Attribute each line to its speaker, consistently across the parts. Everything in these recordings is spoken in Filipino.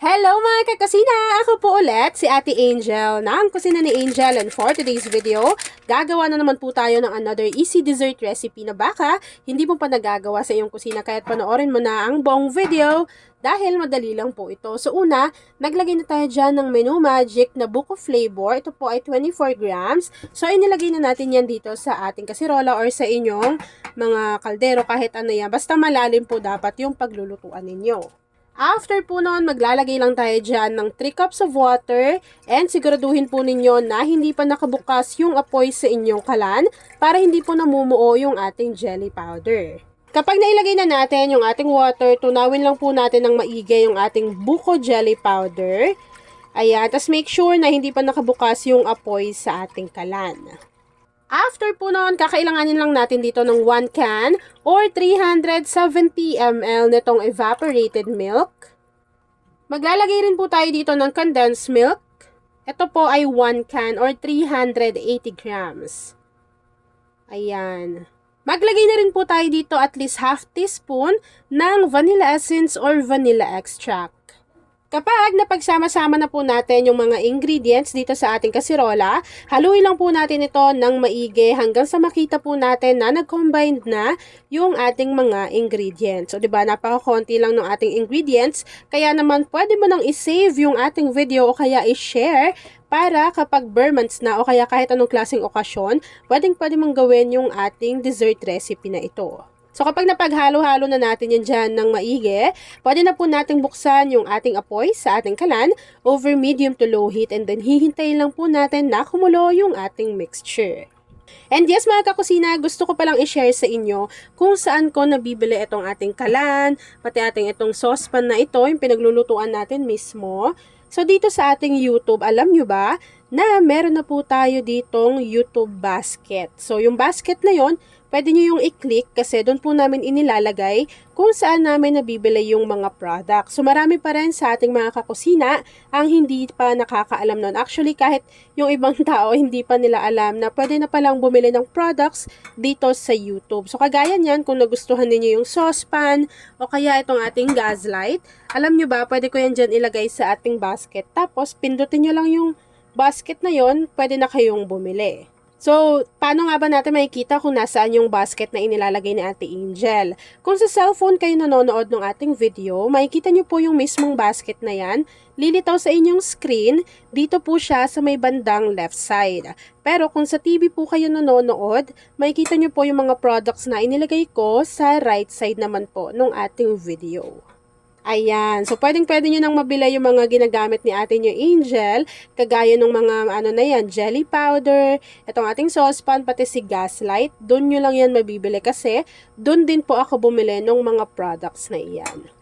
Speaker 1: Hello mga kakasina! Ako po ulit si Ate Angel ng Kusina ni Angel, and for today's video, gagawa na naman po tayo ng another easy dessert recipe na baka hindi mo pa nagagawa sa iyong kusina, kaya't panoorin mo na ang buong video dahil madali lang po ito. So una, naglagay na tayo dyan ng Menu Magic na buko flavor. Ito po ay 24 grams. So inilagay na natin yan dito sa ating kasirola or sa inyong mga kaldero, kahit ano yan. Basta malalim po dapat yung paglulutuan ninyo. After po noon, maglalagay lang tayo dyan ng 3 cups of water, and siguraduhin po ninyo na hindi pa nakabukas yung apoy sa inyong kalan para hindi po namumuo yung ating jelly powder. Kapag nailagay na natin yung ating water, tunawin lang po natin ng maigi yung ating buko jelly powder. Ayan, tas make sure na hindi pa nakabukas yung apoy sa ating kalan. After po noon, kakailanganin lang natin dito ng 1 can or 370 ml nitong evaporated milk. Maglalagay rin po tayo dito ng condensed milk. Ito po ay 1 can or 380 grams. Ayan. Maglagay na rin po tayo dito at least half teaspoon ng vanilla essence or vanilla extract. Kapag napagsama-sama na po natin yung mga ingredients dito sa ating kasirola, haluin lang po natin ito ng maigi hanggang sa makita po natin na nag-combine na yung ating mga ingredients. So, diba, napaka-konti lang ng ating ingredients, kaya naman pwede mo nang i-save yung ating video o kaya i-share para kapag bare months na o kaya kahit anong klaseng okasyon, pwede mong gawin yung ating dessert recipe na ito. So, kapag napaghalo-halo na natin yan dyan ng maigi, pwede na po nating buksan yung ating apoy sa ating kalan over medium to low heat, and then hihintayin lang po natin na kumulo yung ating mixture. And yes mga kakusina, gusto ko palang i-share sa inyo kung saan ko nabibili itong ating kalan, pati ating itong saucepan na ito, yung pinaglulutuan natin mismo. So, dito sa ating YouTube, alam nyo ba na meron na po tayo ditong YouTube basket. So, yung basket na yon, pwede nyo yung i-click kasi doon po namin inilalagay kung saan namin nabibili yung mga products. So, marami pa rin sa ating mga kakusina ang hindi pa nakakaalam nun. Actually, kahit yung ibang tao hindi pa nila alam na pwede na palang bumili ng products dito sa YouTube. So, kagaya niyan, kung nagustuhan ninyo yung saucepan o kaya itong ating gas light, alam nyo ba, pwede ko yan dyan ilagay sa ating basket. Tapos, pindutin nyo lang yung basket na yon, pwede na kayong bumili. So, paano nga ba natin makikita kung nasaan yung basket na inilalagay ni Ate Angel? Kung sa cellphone kayo nanonood ng ating video, makikita nyo po yung mismong basket na yan. Lilitaw sa inyong screen, dito po siya sa may bandang left side. Pero kung sa TV po kayo nanonood, makikita nyo po yung mga products na inilagay ko sa right side naman po ng ating video. Ayan. So, pwedeng-pwede nyo nang mabili yung mga ginagamit ni Ate nyo Angel, kagaya ng mga ano na yan, jelly powder, itong ating saucepan, pati si gas light. Doon nyo lang yan mabibili kasi doon din po ako bumili ng mga products na iyan.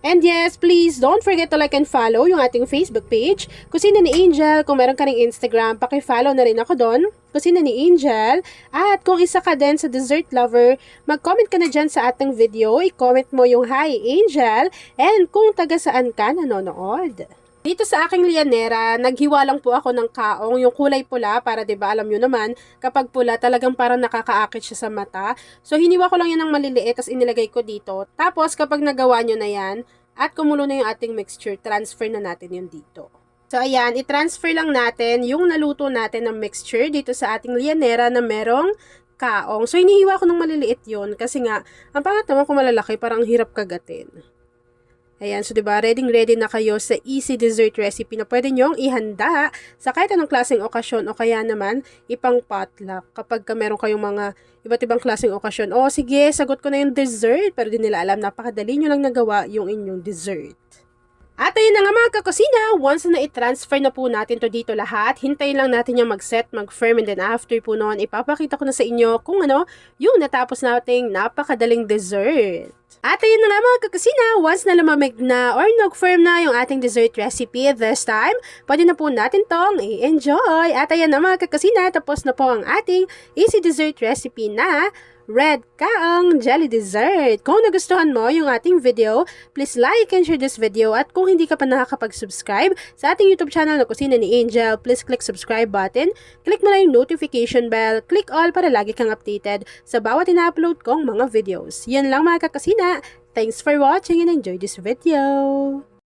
Speaker 1: And yes, please don't forget to like and follow yung ating Facebook page, Kusina ni Angel. Kung meron ka ring Instagram, paki-follow na rin ako doon, Kusina ni Angel. At kung isa ka din sa dessert lover, mag-comment ka na dyan sa ating video. I-comment mo yung Hi Angel, and kung taga saan ka nanonood. Dito sa aking lianera, naghiwa lang po ako ng kaong, yung kulay pula, para 'di ba alam nyo naman, kapag pula talagang parang nakakaakit siya sa mata. So hiniwa ko lang yan ng maliliit, tapos inilagay ko dito. Tapos kapag nagawa nyo na yan, at kumulo na yung ating mixture, transfer na natin yun dito. So ayan, i-transfer lang natin yung naluto natin ng mixture dito sa ating lianera na merong kaong. So hinihiwa ko ng maliliit yun, kasi nga, ang pangat naman kung malalaki, parang hirap kagatin. Ayan, so diba, ready na kayo sa easy dessert recipe na pwede nyong ihanda sa kahit anong klaseng okasyon o kaya naman ipang potluck kapag meron kayong mga iba't ibang klaseng okasyon. O sige, sagot ko na yung dessert, pero di nila alam, napakadali nyo lang nagawa yung inyong dessert. At ayun na nga mga kakusina, once na i-transfer na po natin to dito lahat, hintayin lang natin yung mag-set, mag-firm, and then after po noon, ipapakita ko na sa inyo kung ano yung natapos nating napakadaling dessert. At ayun na nga mga kakusina, once na lumamig na or nag-firm na yung ating dessert recipe this time, pwede na po natin tong i-enjoy. At ayun na mga kakusina, tapos na po ang ating easy dessert recipe na red kaong jelly dessert. Kung nagustuhan mo yung ating video, please like and share this video. At kung hindi ka pa nakakapag-subscribe sa ating YouTube channel na Kusina ni Angel, please click subscribe button, click mo na yung notification bell, click all para lagi kang updated sa bawat ina-upload kong mga videos. Yan lang mga kakasina. Thanks for watching and enjoy this video.